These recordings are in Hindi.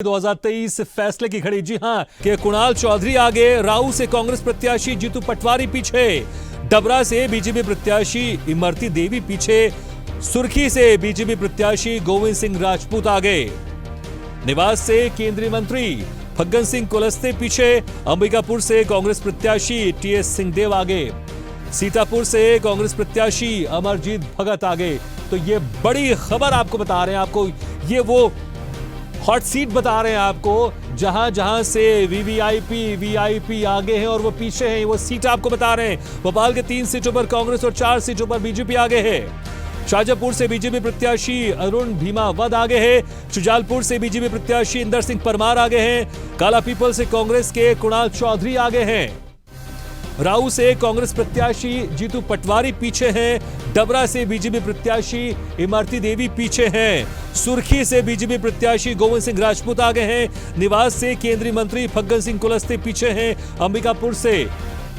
2023 फैसले की घड़ी। जी हां, कि कुणाल चौधरी आगे, राऊ से कांग्रेस प्रत्याशी जीतू पटवारी पीछे, डबरा से बीजेपी प्रत्याशी इमरती देवी पीछे, सुर्खी से बीजेपी प्रत्याशी गोविंद सिंह राजपूत आगे, निवास से केंद्रीय मंत्री फग्गन सिंह कुलस्ते पीछे, अंबिकापुर से कांग्रेस प्रत्याशी टीएस सिंहदेव आगे, सीतापुर से कांग्रेस प्रत्याशी अमरजीत भगत आगे। तो ये बड़ी खबर आपको बता रहे हैं, आपको ये वो हॉट सीट बता रहे हैं आपको, जहां जहां से वीवीआईपी आगे हैं और वो पीछे हैं, वो सीट आपको बता रहे हैं। भोपाल के 3 सीटों पर कांग्रेस और 4 सीटों पर बीजेपी आगे है। शाजापुर से बीजेपी प्रत्याशी अरुण भीमावद आगे है। शुजालपुर से बीजेपी प्रत्याशी इंदर सिंह परमार आगे हैं। कालापीपल से कांग्रेस के कुणाल चौधरी आगे हैं। राऊ से कांग्रेस प्रत्याशी जीतू पटवारी पीछे हैं। डबरा से बीजेपी प्रत्याशी इमरती देवी पीछे हैं। सुर्खी से बीजेपी प्रत्याशी गोविंद सिंह राजपूत आगे हैं। निवास से केंद्रीय मंत्री फग्गन सिंह कुलस्ते पीछे हैं। अंबिकापुर से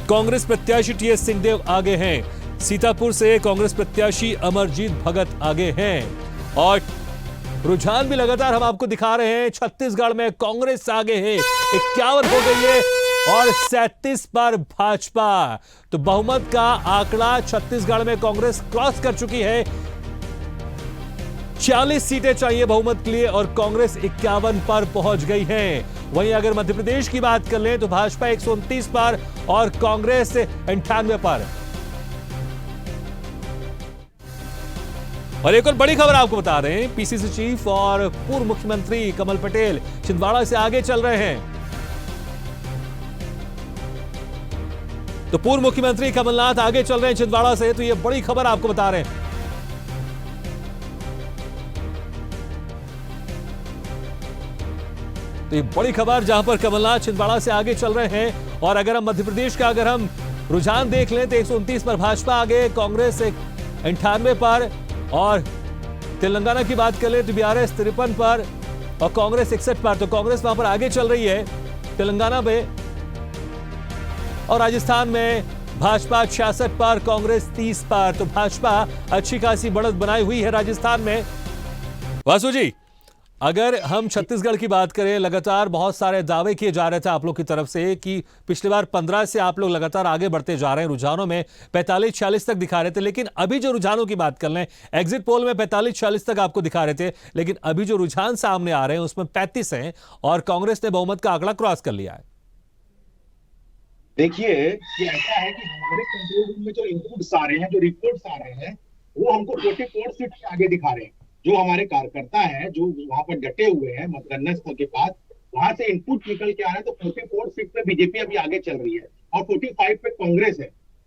कांग्रेस प्रत्याशी टीएस सिंहदेव आगे हैं। सीतापुर से कांग्रेस प्रत्याशी अमरजीत भगत आगे हैं। और रुझान भी लगातार हम आपको दिखा रहे हैं। छत्तीसगढ़ में कांग्रेस आगे है, 51 हो गई है और 37 पर भाजपा। तो बहुमत का आंकड़ा छत्तीसगढ़ में कांग्रेस क्रॉस कर चुकी है। 40 सीटें चाहिए बहुमत के लिए और कांग्रेस 51 पर पहुंच गई है। वहीं अगर मध्य प्रदेश की बात कर लें तो भाजपा 129 पर और कांग्रेस 98 पर। और एक और बड़ी खबर आपको बता रहे हैं, पीसीसी चीफ और पूर्व मुख्यमंत्री कमल पटेल छिंदवाड़ा से आगे चल रहे हैं। तो पूर्व मुख्यमंत्री कमलनाथ आगे चल रहे हैं छिंदवाड़ा से, तो यह बड़ी खबर आपको बता रहे हैं। तो ये बड़ी खबर जहां पर कमलनाथ छिंदवाड़ा से आगे चल रहे हैं। और अगर हम मध्य प्रदेश का अगर हम रुझान देख लें तो 129 पर भाजपा आगे, कांग्रेस 98 पर, और तेलंगाना की बात कर लें तो बीआरएस 53 पर और कांग्रेस 61 पर। तो कांग्रेस वहां पर आगे चल रही है तेलंगाना में। और राजस्थान में भाजपा 66 पर, कांग्रेस 30 पर। तो भाजपा अच्छी खासी बढ़त बनाई हुई है राजस्थान में। वासु जी, अगर हम छत्तीसगढ़ की बात करें, लगातार बहुत सारे दावे किए जा रहे थे आप लोग की तरफ से कि पिछली बार 15 से आप लोग लगातार आगे बढ़ते जा रहे हैं। रुझानों में 45-46 तक दिखा रहे थे, लेकिन अभी जो रुझानों की बात कर लें, एग्जिट पोल में 45-46 तक आपको दिखा रहे थे, लेकिन अभी जो रुझान सामने आ रहे हैं उसमें 35 हैं और कांग्रेस ने बहुमत का आंकड़ा क्रॉस कर लिया है। देखिए, ये ऐसा है कि हमारे कंट्रोल रूम में जो इनपुट्स आ रहे हैं, जो रिपोर्ट्स आ रहे हैं, वो हमको 44 सीट के आगे दिखा रहे हैं। जो हमारे कार्यकर्ता हैं, जो वहां पर डटे हुए हैं मतगणना स्थल के पास, वहां से इनपुट निकल के आ रहा है। तो 44 सीट पे बीजेपी अभी आगे चल रही है और 45 पे कांग्रेस है।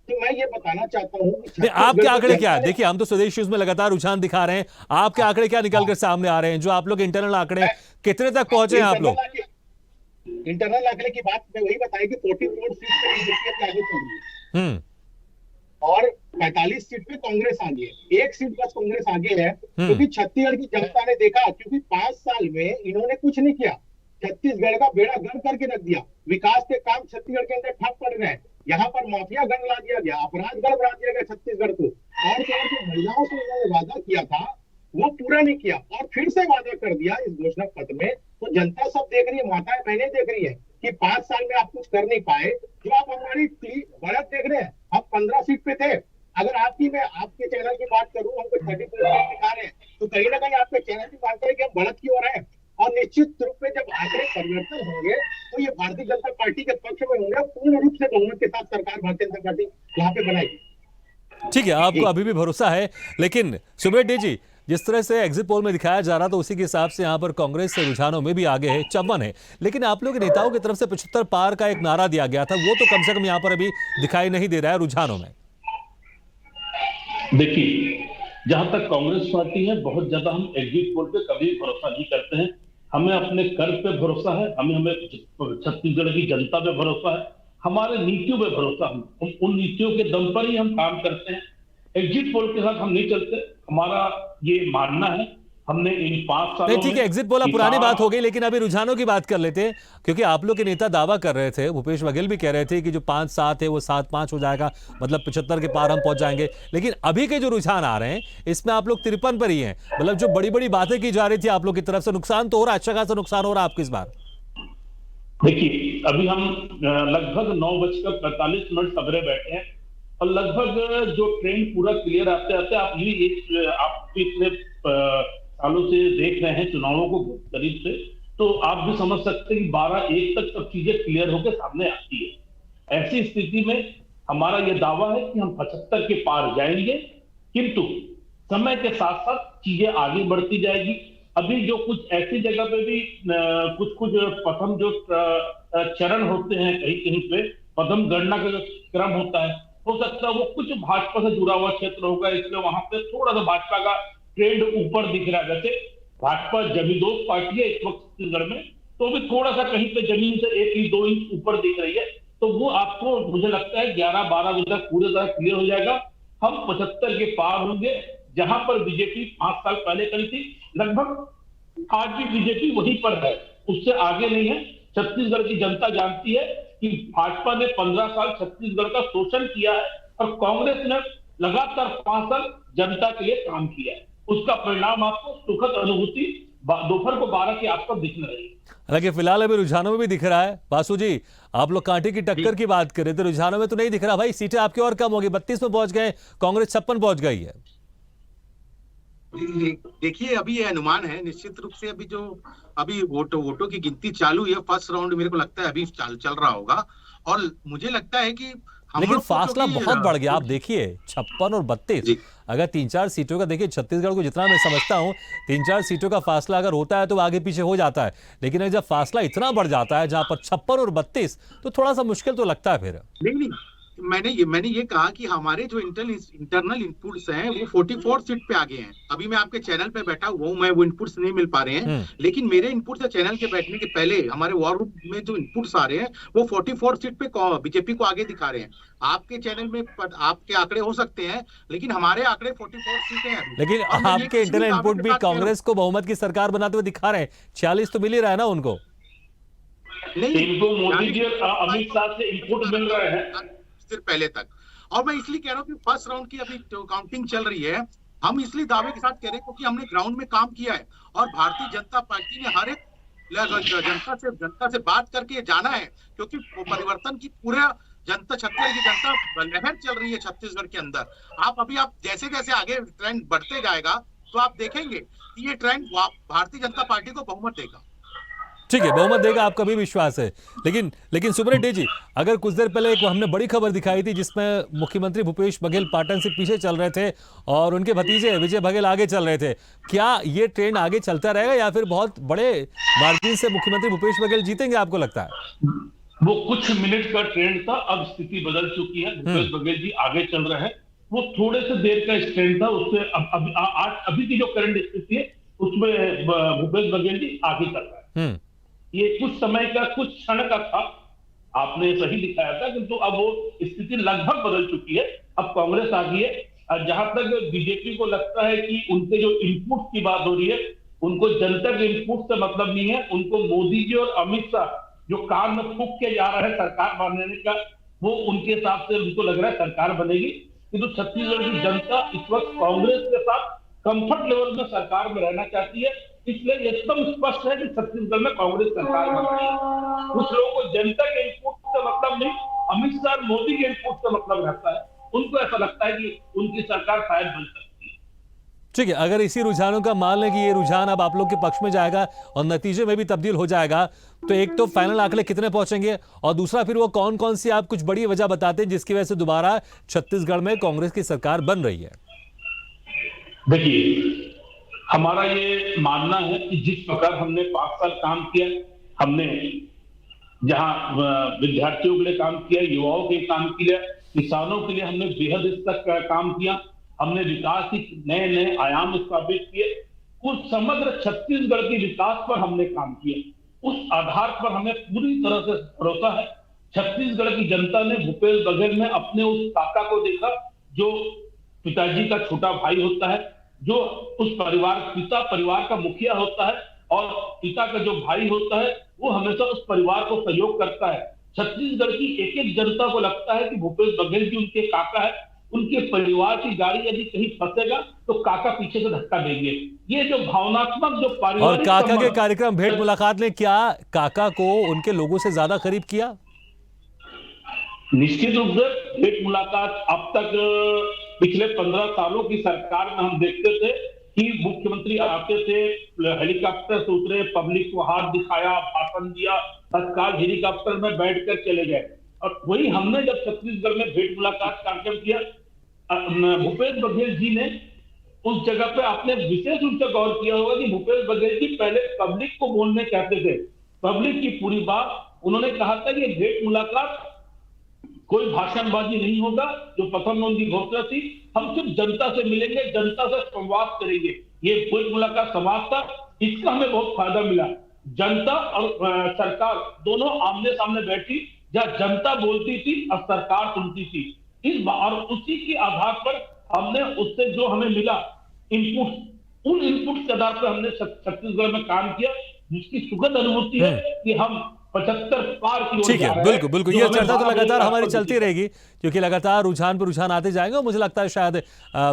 तो मैं ये बताना चाहता हूँ कि आपके आंकड़े क्या है? देखिए, हम तो स्वदेश न्यूज में लगातार रुझान दिखा रहे हैं, आपके आंकड़े क्या निकल कर सामने आ रहे हैं? जो आप लोग इंटरनल आंकड़े कितने तक पहुंचे हैं आप लोग? इंटरनल आंकड़े की बात मैं वही बताई कि 44 सीट पे बीजेपी आगे चल रही है और 45 सीट पे कांग्रेस आगे है। 1 सीट बस कांग्रेस आगे है, क्योंकि छत्तीसगढ़ की जनता ने देखा, क्योंकि 5 साल में इन्होंने कुछ नहीं किया। छत्तीसगढ़ का बेड़ा गर्क करके रख दिया। विकास के काम छत्तीसगढ़ के अंदर ठप पड़ रहे हैं। यहाँ पर माफिया गण ला दिया गया, अपराध गण बढ़ा दिया गया छत्तीसगढ़ को। और जो महिलाओं से उन्होंने वादा किया था वो पूरा नहीं किया और फिर से वादा कर दिया इस घोषणा पत्र में। तो जनता सब देख रही है, माताएं बहनें देख रही है कि 5 साल में आप कुछ कर नहीं पाए। जो आप हमारी बढ़त देख रहे हैं, हम 15 सीट पे थे। अगर मैं आपके चैनल की बात करूं, हमको 34 दिखा रहे हैं, तो कहीं ना कहीं आपके चैनल की बात करें कि हम बढ़त की ओर है। और निश्चित रूप में जब आंकड़े परिवर्तन होंगे तो ये भारतीय जनता पार्टी के पक्ष में होंगे। पूर्ण रूप से बहुमत के साथ सरकार भारतीय जनता पार्टी यहाँ पे बनाएगी। ठीक है, आपको अभी भी भरोसा है। लेकिन सुमेर डे जी, जिस तरह से एग्जिट पोल में दिखाया जा रहा था उसी के हिसाब से यहां पर कांग्रेस से रुझानों में भी आगे है, 54 है। लेकिन आप लोग के नेताओं की तरफ से 75 पार का एक नारा दिया गया था, वो तो कम से कम यहां पर अभी दिखाई नहीं दे रहा है रुझानों में। देखिए, जहां तक कांग्रेस पार्टी है, बहुत ज्यादा हम एग्जिट पोल पे कभी भरोसा नहीं करते हैं। हमें अपने कर पे भरोसा है, हमें छत्तीसगढ़ की जनता पे भरोसा है, हमारे नीतियों पे भरोसा है। उन नीतियों के दम पर ही हम काम करते हैं। एग्जिट पोल के साथ हम नहीं चलते। हमारा ये मानना है हमने इन 5 सालों नहीं ठीक है, में एग्जिट पोल पुरानी बात हो गई, लेकिन अभी रुझानों की बात कर लेते हैं, क्योंकि आप लोग के नेता दावा कर रहे थे, भूपेश बघेल भी कह रहे थे कि जो 5-7 है वो 7-5 हो जाएगा, मतलब 75 के पार हम पहुंच जाएंगे। लेकिन अभी के जो रुझान आ रहे हैं इसमें आप लोग 53 पर ही हैं, मतलब जो बड़ी बड़ी बातें की जा रही थी आप लोग की तरफ से, नुकसान तो हो रहा है, अच्छा खासा नुकसान हो रहा है आपको इस बार। देखिए, अभी हम लगभग 9:45 सवेरे बैठे हैं और लगभग जो ट्रेंड पूरा क्लियर आते आते आप ये आप पिछले सालों से देख रहे हैं चुनावों को करीब से, तो आप भी समझ सकते हैं कि 12-1 तक सब चीजें क्लियर होकर सामने आती है। ऐसी स्थिति में हमारा यह दावा है कि हम 75 के पार जाएंगे, किंतु समय के साथ साथ चीजें आगे बढ़ती जाएगी। अभी जो कुछ ऐसी जगह पे भी कुछ प्रथम जो चरण होते हैं, कहीं कहीं पे प्रथम गणना का जो क्रम होता है, हो सकता है वो कुछ भाजपा से जुड़ा हुआ क्षेत्र होगा, इसलिए वहां पे थोड़ा सा भाजपा का ट्रेंड ऊपर दिख रहा है। वैसे भाजपा जमींदोज पार्टी है इस वक्त छत्तीसगढ़ में, तो भी थोड़ा सा कहीं पे जमीन से 1-2 इंच ऊपर दिख रही है, तो वो आपको मुझे लगता है 11-12 बजे तक पूरी तरह क्लियर हो जाएगा। हम 75 के पार होंगे, जहां पर बीजेपी 5 साल पहले करी थी, लगभग आज भी बीजेपी वहीं पर है, उससे आगे नहीं है। छत्तीसगढ़ की जनता जानती है कि भाजपा ने 15 साल छत्तीसगढ़ का शोषण किया है और कांग्रेस ने लगातार 5 साल जनता के लिए काम किया है। उसका परिणाम आपको सुखद अनुभूति दोपहर को 12 के आसपास दिखने रही। हालांकि फिलहाल अभी रुझानों में भी दिख रहा है, बासु जी आप लोग कांटे की टक्कर की बात कर रहे थे, रुझानों में तो नहीं दिख रहा भाई, सीटें आपकी और कम होगी, 32 में पहुंच गए, कांग्रेस 56 पहुंच गई है। देखिए, अभी ये अनुमान है, निश्चित रूप से अभी वोटों की गिनती चालू है। फर्स्ट राउंड मेरे को लगता है अभी चल रहा होगा, और मुझे लगता है कि लेकिन फासला बहुत बढ़ गया। आप देखिए 56 और 32, अगर 3-4 सीटों का, देखिए छत्तीसगढ़ को जितना मैं समझता हूं 3-4 सीटों का फासला अगर होता है तो आगे पीछे हो जाता है, लेकिन जब फासला इतना बढ़ जाता है जहां पर 56 और 32, तो थोड़ा सा मुश्किल तो लगता है फिर। नहीं, मैंने ये कहा कि हमारे जो इंटरनल इनपुट्स हैं वो 44 सीट पे आगे हैं। अभी मैं आपके चैनल पे बैठा हुआ हूं, मैं वो इनपुट्स नहीं मिल पा रहे हैं, लेकिन मेरे इनपुट्स चैनल के बैठने के पहले हमारे वॉर रूम में जो इनपुट्स आ रहे हैं वो 44 सीट पे बीजेपी को आगे दिखा रहे हैं। आपके चैनल में आपके आंकड़े हो सकते हैं, लेकिन हमारे आंकड़े 44 सीटें हैं। लेकिन आपके इंटरनल इनपुट भी कांग्रेस को बहुमत की सरकार बनाते हुए दिखा रहे हैं, 46 तो मिल ही रहा है ना उनको। नहीं, इनको मोदी जी और अमित शाह से इनपुट मिल रहे हैं पहले तक, और मैं इसलिए कह रहा हूँ कि फर्स्ट राउंड की अभी काउंटिंग चल रही है। हम इसलिए दावे के साथ कह रहे हैं क्योंकि हमने ग्राउंड में काम किया है, और भारतीय जनता पार्टी ने हर एक जनता से बात करके जाना है, क्योंकि परिवर्तन की पूरा जनता, छत्तीसगढ़ की जनता लहर चल रही है छत्तीसगढ़ के अंदर। आप जैसे जैसे आगे ट्रेंड बढ़ते जाएगा तो आप देखेंगे कि ये ट्रेंड भारतीय जनता पार्टी को बहुमत देगा। ठीक है, बहुमत देगा, आपका भी विश्वास है। लेकिन सुब्रत जी, अगर कुछ देर पहले एक हमने बड़ी खबर दिखाई थी जिसमें मुख्यमंत्री भूपेश बघेल पाटन से पीछे चल रहे थे और उनके भतीजे विजय बघेल आगे चल रहे थे, क्या ये ट्रेंड आगे चलता रहेगा या फिर बहुत बड़े मार्जिन से मुख्यमंत्री भूपेश बघेल जीतेंगे, आपको लगता है? वो कुछ मिनट का ट्रेंड था, अब स्थिति बदल चुकी है। भूपेश बघेल जी आगे चल रहे हैं, वो थोड़े से देर का ट्रेंड था, उससे अभी की जो करंट स्थिति है उसमें भूपेश बघेल जी आगे चल रहे हैं। ये कुछ समय का, कुछ क्षण का था, आपने सही दिखाया था, किंतु अब वो स्थिति लगभग बदल चुकी है। अब कांग्रेस आ गई है। जहां तक बीजेपी को लगता है कि उनके जो इनपुट की बात हो रही है, उनको जनता के इनपुट से मतलब नहीं है, उनको मोदी जी और अमित शाह जो कान में फूंक के जा रहे हैं सरकार बनाने का, वो उनके हिसाब से उनको लग रहा है सरकार बनेगी। किंतु छत्तीसगढ़ की जनता इस वक्त कांग्रेस के साथ कंफर्ट लेवल में सरकार में रहना चाहती है, इसलिए एकदम स्पष्ट है कि छत्तीसगढ़ में कांग्रेस सरकार बन रही है। कुछ लोगों को जनता के इनपुट से मतलब नहीं, अमित शाह मोदी के इनपुट से मतलब रहता है, उनको ऐसा लगता है कि उनकी सरकार शायद बन सकती है। ठीक है, अगर इसी रुझानों का मान लें कि ये रुझान अब आप लोग के पक्ष में जाएगा और नतीजे में भी तब्दील हो जाएगा, तो एक तो फाइनल आंकड़े कितने पहुंचेंगे, और दूसरा फिर वो कौन कौन सी आप कुछ बड़ी वजह बताते हैं जिसकी वजह से दोबारा छत्तीसगढ़ में कांग्रेस की सरकार बन रही है? देखिए, हमारा ये मानना है कि जिस प्रकार हमने 5 साल काम किया, हमने जहां विद्यार्थियों के लिए काम किया, युवाओं के लिए काम किया, किसानों के लिए हमने बेहद स्तर का काम किया, हमने विकास के नए नए आयाम स्थापित किए, उस समग्र छत्तीसगढ़ के विकास पर हमने काम किया। उस आधार पर हमें पूरी तरह से भरोसा है। छत्तीसगढ़ की जनता ने भूपेश बघेल में अपने उस काका को देखा जो पिताजी का छोटा भाई होता है, जो उस परिवार, पिता परिवार का मुखिया होता है और पिता का जो भाई होता है वो हमेशा उस परिवार को सहयोग करता है। छत्तीसगढ़ की एक एक जनता को लगता है कि भूपेश बघेल जी उनके काका है, उनके परिवार की गाड़ी यदि कहीं फंसेगा तो काका पीछे से धक्का देंगे। ये जो भावनात्मक जो और पारिवारिक काका के कार्यक्रम भेंट मुलाकात ने क्या काका को उनके लोगों से ज्यादा करीब किया? निश्चित रूप से भेंट मुलाकात अब तक पिछले 15 सालों की सरकार में हम देखते थे कि मुख्यमंत्री आते थे, हेलीकॉप्टर से उतरे, पब्लिक को हाथ दिखाया, भाषण दिया, तत्काल हेलीकॉप्टर में बैठकर चले गए। और वही हमने जब छत्तीसगढ़ में भेंट मुलाकात कार्यक्रम किया, भूपेश बघेल जी ने उस जगह पे आपने विशेष रूप से गौर किया होगा कि भूपेश बघेल जी पहले पब्लिक को बोलने कहते थे, पब्लिक की पूरी बात उन्होंने कहा था कि भेंट मुलाकात कोई भाषणबाजी नहीं होगा, जो प्रथम में उनकी घोषणा थी, हम सिर्फ जनता से मिलेंगे, जनता से संवाद करेंगे। ये भेंट मुलाकात संवाद था, इसका हमें बहुत फायदा मिला। जनता और सरकार दोनों आमने सामने बैठी, जहां जनता बोलती थी और सरकार सुनती थी। इस बार उसी के आधार पर हमने उससे जो हमें मिला इनपुट, उन इनपुट के आधार पर हमने छत्तीसगढ़ में काम किया, जिसकी सुखद अनुभूति है कि हम 75 पार की ओर ठीक जा है, रहे हैं। बिल्कुल बिल्कुल, जो ये हमें चर्चा तो 12 लगातार बजे हमारी रात चलती को रहेगी, क्योंकि लगातार रुझान पर रुझान आते जाएंगे और मुझे लगता है शायद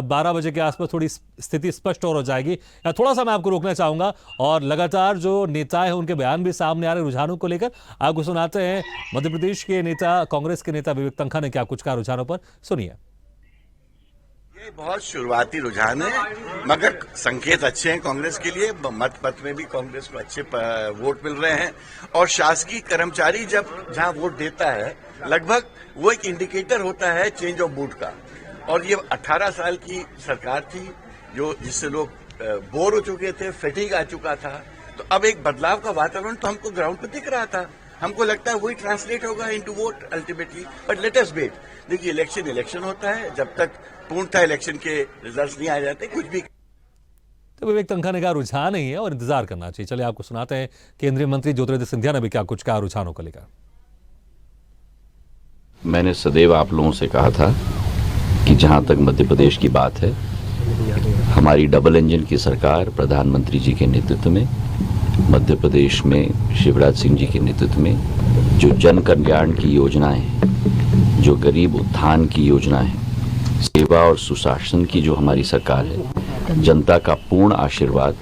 12 बजे के आसपास थोड़ी स्थिति स्पष्ट और हो जाएगी। थोड़ा सा मैं आपको रोकना चाहूंगा, और लगातार जो नेता है उनके बयान भी सामने आ रहे रुझानों को लेकर। आपको सुनाते हैं मध्य प्रदेश के नेता, कांग्रेस के नेता विवेक तन्खा ने क्या कुछ कहा रुझानों पर, सुनिए। ये बहुत शुरुआती रुझान है, मगर संकेत अच्छे हैं कांग्रेस के लिए। मत पत में भी कांग्रेस को अच्छे वोट मिल रहे हैं, और शासकीय कर्मचारी जब जहां वोट देता है लगभग वो एक इंडिकेटर होता है चेंज ऑफ मूड का। और ये 18 साल की सरकार थी जो जिससे लोग बोर हो चुके थे, फैटिग आ चुका था, तो अब एक बदलाव का वातावरण तो हमको ग्राउंड पर दिख रहा था। हमको लगता है वही ट्रांसलेट होगा into vote ultimately, but let us wait. देखिए, इलेक्शन होता है, जब तक पूर्णतः इलेक्शन के रिजल्ट्स नहीं आ जाते कुछ भी। तो विवेक तन्खा ने कहा रुझान नहीं है और इंतजार करना चाहिए। चलिए आपको सुनाते हैं केंद्रीय मंत्री ज्योतिरादित्य सिंधिया ने भी क्या कुछ कहा रुझानों को लेकर। मैंने सदैव आप लोगों से कहा था कि जहां तक मध्य प्रदेश की बात है, हमारी डबल इंजन की सरकार प्रधानमंत्री जी के नेतृत्व में, मध्य प्रदेश में शिवराज सिंह जी के नेतृत्व में जो जन कल्याण की योजनाएं, जो गरीब उत्थान की योजनाएं, सेवा और सुशासन की जो हमारी सरकार है, जनता का पूर्ण आशीर्वाद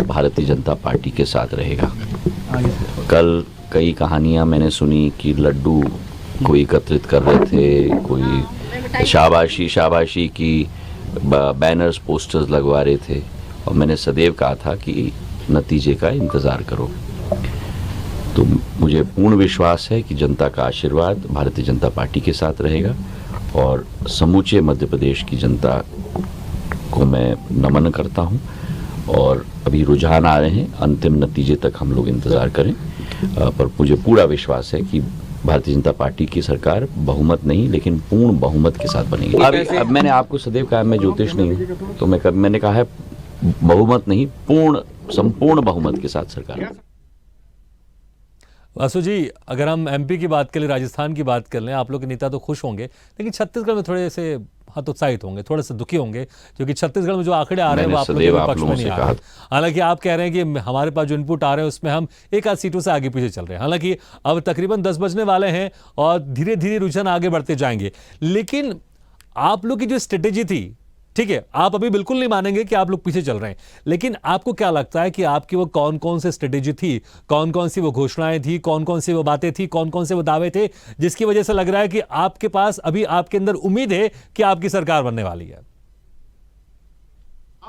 भारतीय जनता पार्टी के साथ रहेगा। कल कई कहानियां मैंने सुनी कि लड्डू कोई एकत्रित कर रहे थे, कोई शाबाशी की बैनर्स पोस्टर्स लगवा रहे थे, और मैंने सदैव कहा था कि नतीजे का इंतजार करो। तो मुझे पूर्ण विश्वास है कि जनता का आशीर्वाद भारतीय जनता पार्टी के साथ रहेगा, और समूचे मध्य प्रदेश की जनता को मैं नमन करता हूं। और अभी रुझान आ रहे हैं, अंतिम नतीजे तक हम लोग इंतजार करें, पर मुझे पूरा विश्वास है कि भारतीय जनता पार्टी की सरकार बहुमत नहीं लेकिन पूर्ण बहुमत के साथ बनेगी। अब मैंने आपको सदैव कहा मैं ज्योतिष नहीं हूं, तो मैंने कहा है बहुमत नहीं, संपूर्ण बहुमत के साथ सरकार। वासु जी, अगर हम एमपी की बात करें, राजस्थान की बात कर लें, आप लोग के नेता तो खुश होंगे, लेकिन छत्तीसगढ़ में थोड़े से हतोत्साहित होंगे, थोड़े से दुखी होंगे, क्योंकि छत्तीसगढ़ में जो आंकड़े आ रहे हैं वो आप लोगों के पक्ष में नहीं आ रहे। हालांकि आप कह रहे हैं कि हमारे पास जो इनपुट आ रहे हैं उसमें हम एक आध सीटों से आगे पीछे चल रहे हैं। हालांकि अब तकरीबन 10 बजने वाले हैं और धीरे धीरे रुझान आगे बढ़ते जाएंगे, लेकिन आप लोग की जो स्ट्रेटेजी थी, ठीक है, आप अभी बिल्कुल नहीं मानेंगे कि आप लोग पीछे चल रहे हैं, लेकिन आपको क्या लगता है कि आपकी वो कौन कौन से स्ट्रेटेजी थी, कौन कौन सी वो घोषणाएं थी, कौन कौन सी वो बातें थी, कौन कौन से वो दावे थे, जिसकी वजह से लग रहा है कि आपके पास अभी आपके अंदर उम्मीद है कि आपकी सरकार बनने वाली है?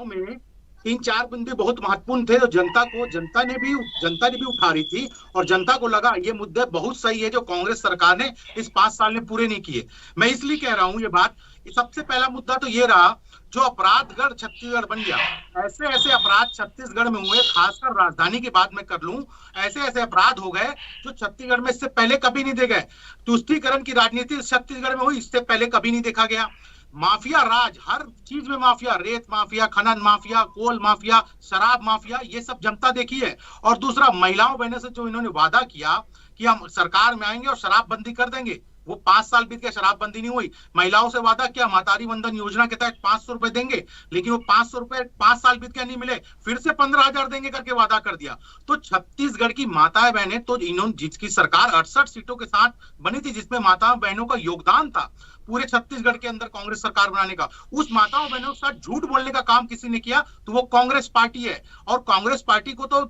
में 3-4 मुद्दे बहुत महत्वपूर्ण थे, जो जनता ने भी उठा रही थी, और जनता को लगा ये मुद्दे बहुत सही है जो कांग्रेस सरकार ने इस 5 साल में पूरे नहीं किए। मैं इसलिए कह रहा हूं ये बात, सबसे पहला मुद्दा तो ये रहा, जो अपराधगढ़ छत्तीसगढ़ बन गया। ऐसे ऐसे अपराध छत्तीसगढ़ में हुए, खासकर राजधानी की बात मैं कर लूं, ऐसे ऐसे अपराध हो गए जो छत्तीसगढ़ में इससे पहले कभी नहीं देखे गए। तुष्टीकरण की राजनीति छत्तीसगढ़ में हुई, इससे पहले कभी नहीं देखा गया। माफिया राज, हर चीज में माफिया, रेत माफिया, खनन माफिया, कोल माफिया, शराब माफिया, ये सब जनता देखी है। और दूसरा, महिलाओं बहनों से जो इन्होंने वादा किया कि हम सरकार में आएंगे और शराब बंदी कर देंगे, वो 5 साल बीत गया, शराबबंदी नहीं हुई। महिलाओं से वादा किया, महतारी वंदन योजना के तहत 500 रुपए देंगे, लेकिन वो 500 रुपए 5 साल बीत गया, नहीं मिले, फिर से 15,000 देंगे करके वादा कर दिया। तो छत्तीसगढ़ की माताएं बहनें, तो इन्होंने, जिसकी सरकार 68 सीटों के साथ बनी थी, जिसमें माताओं बहनों का योगदान था पूरे छत्तीसगढ़ के अंदर कांग्रेस सरकार बनाने का, उस माताओं बहनों के साथ झूठ बोलने का काम किसी ने किया तो वो कांग्रेस पार्टी है। और कांग्रेस पार्टी को तो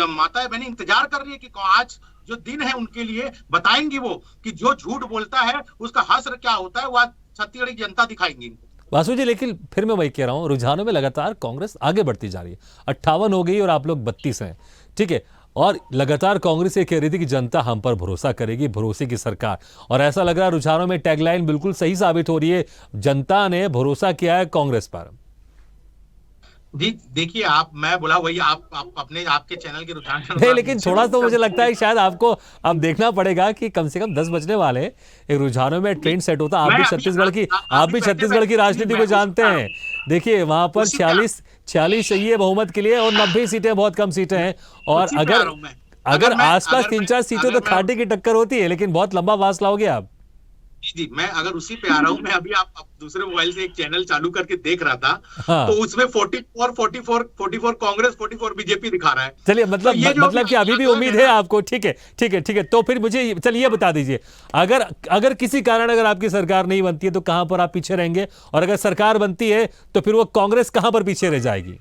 माताएं बहनें इंतजार कर रही है कि आज जो दिन है उनके लिए बताएंगी वो, कि जो झूठ बोलता है उसका हश्र क्या होता है, वह छत्तीसगढ़ की जनता दिखाएंगी। वासु जी, लेकिन फिर मैं वही कह रहा हूं, रुझानों में लगातार कांग्रेस आगे बढ़ती जा रही है। 58 हो गई और आप लोग 32 हैं, ठीक है। और लगातार कांग्रेस ये कह रही थी कि जनता हम पर भरोसा करेगी, भरोसे की सरकार। और ऐसा लग रहा है रुझानों में टैगलाइन बिल्कुल सही साबित हो रही है, जनता ने भरोसा किया है कांग्रेस पर। देखिए, मैं बोला वही, आप अपने आपके चैनल के रुझान नहीं, लेकिन थोड़ा तो मुझे लगता है कि शायद आपको अब देखना पड़ेगा कि कम से कम 10 बजने वाले एक रुझानों में ट्रेंड सेट होता। आप भी छत्तीसगढ़ की राजनीति को जानते हैं। देखिए, वहां पर 46 चाहिए बहुमत के लिए और 90 सीटें बहुत कम सीटें हैं। और अगर आसपास 3-4 सीटें तो खाटे की टक्कर होती है, लेकिन बहुत लंबा फासला हो गया अब। जी, मैं अगर उसी पे आ रहा हूँ, मैं अभी आप दूसरे मोबाइल से एक चैनल चालू करके देख रहा था। हाँ। तो उसमें 44 कांग्रेस, 44 बीजेपी दिखा रहा है। चलिए, मतलब कि अभी भी उम्मीद है आपको। ठीक है। तो फिर मुझे चलिए ये बता दीजिए, अगर किसी कारण अगर आपकी सरकार नहीं बनती है तो कहां पर आप पीछे रहेंगे, और अगर सरकार बनती है तो फिर वो कांग्रेस कहां पर पीछे रह जाएगी?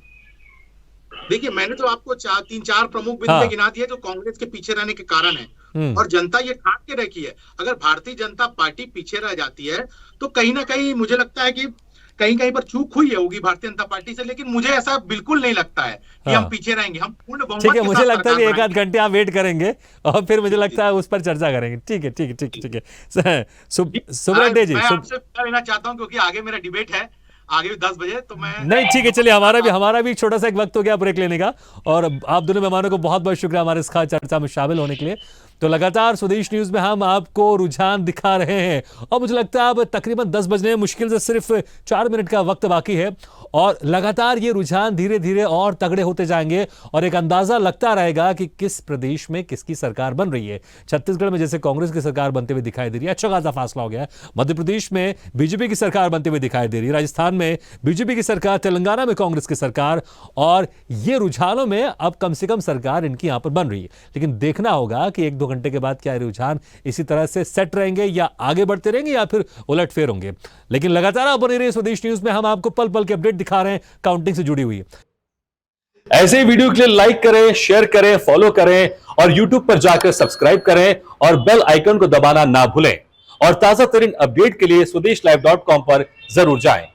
देखिए, मैंने तो आपको 3-4 प्रमुख बिंदु गिना दिए जो कांग्रेस के पीछे रहने के कारण है। और जनता ये ठान के रखी है, अगर भारतीय जनता पार्टी पीछे रह जाती है तो कहीं ना कहीं मुझे लगता है कि कहीं पर चूक हुई है होगी भारतीय जनता पार्टी से, लेकिन मुझे ऐसा बिल्कुल नहीं लगता है कि हम पीछे रहेंगे। हम पूर्ण बहुमत के साथ, मुझे लगता है कि 1-8 घंटे आप वेट करेंगे और फिर मुझे लगता है उस पर चर्चा करेंगे। ठीक है। सुब्रत जी, मैं आपसे लेना चाहता हूँ क्योंकि आगे मेरा डिबेट है, आगे भी 10 बजे, तो मैं नहीं, ठीक है। चलिए, हमारा भी छोटा सा एक वक्त हो गया ब्रेक लेने का। और आप दोनों मेहमानों को बहुत बहुत शुक्रिया हमारे इस खास चर्चा में शामिल होने के लिए। तो लगातार स्वदेश न्यूज में हम आपको रुझान दिखा रहे हैं और मुझे लगता है अब तकरीबन 10 बजने में मुश्किल से सिर्फ 4 मिनट का वक्त बाकी है और लगातार ये रुझान धीरे धीरे और तगड़े होते जाएंगे और एक अंदाजा लगता रहेगा कि किस प्रदेश में किसकी सरकार बन रही है। छत्तीसगढ़ में जैसे कांग्रेस की सरकार बनते हुए दिखाई दे रही है, अच्छा खासा फासला हो गया है। मध्य प्रदेश में बीजेपी की सरकार बनते हुए दिखाई दे रही है, राजस्थान में बीजेपी की सरकार, तेलंगाना में कांग्रेस की सरकार, और ये रुझानों में अब कम से कम सरकार इनकी यहां पर बन रही है। लेकिन देखना होगा कि 1-2 घंटे के बाद क्या रुझान इसी तरह से सेट रहेंगे या आगे बढ़ते रहेंगे या फिर उलटफेर होंगे। लेकिन लगातार आप बने रहिए स्वदेश न्यूज में, हम आपको पल पल के अपडेट दिखा रहे हैं, काउंटिंग से जुड़ी हुई है। ऐसे ही वीडियो के लिए लाइक करें, शेयर करें, फॉलो करें और YouTube पर जाकर सब्सक्राइब करें और बेल आइकन को दबाना ना भूलें। और ताजा तरीन अपडेट के लिए swedeshlive.com पर जरूर जाएं।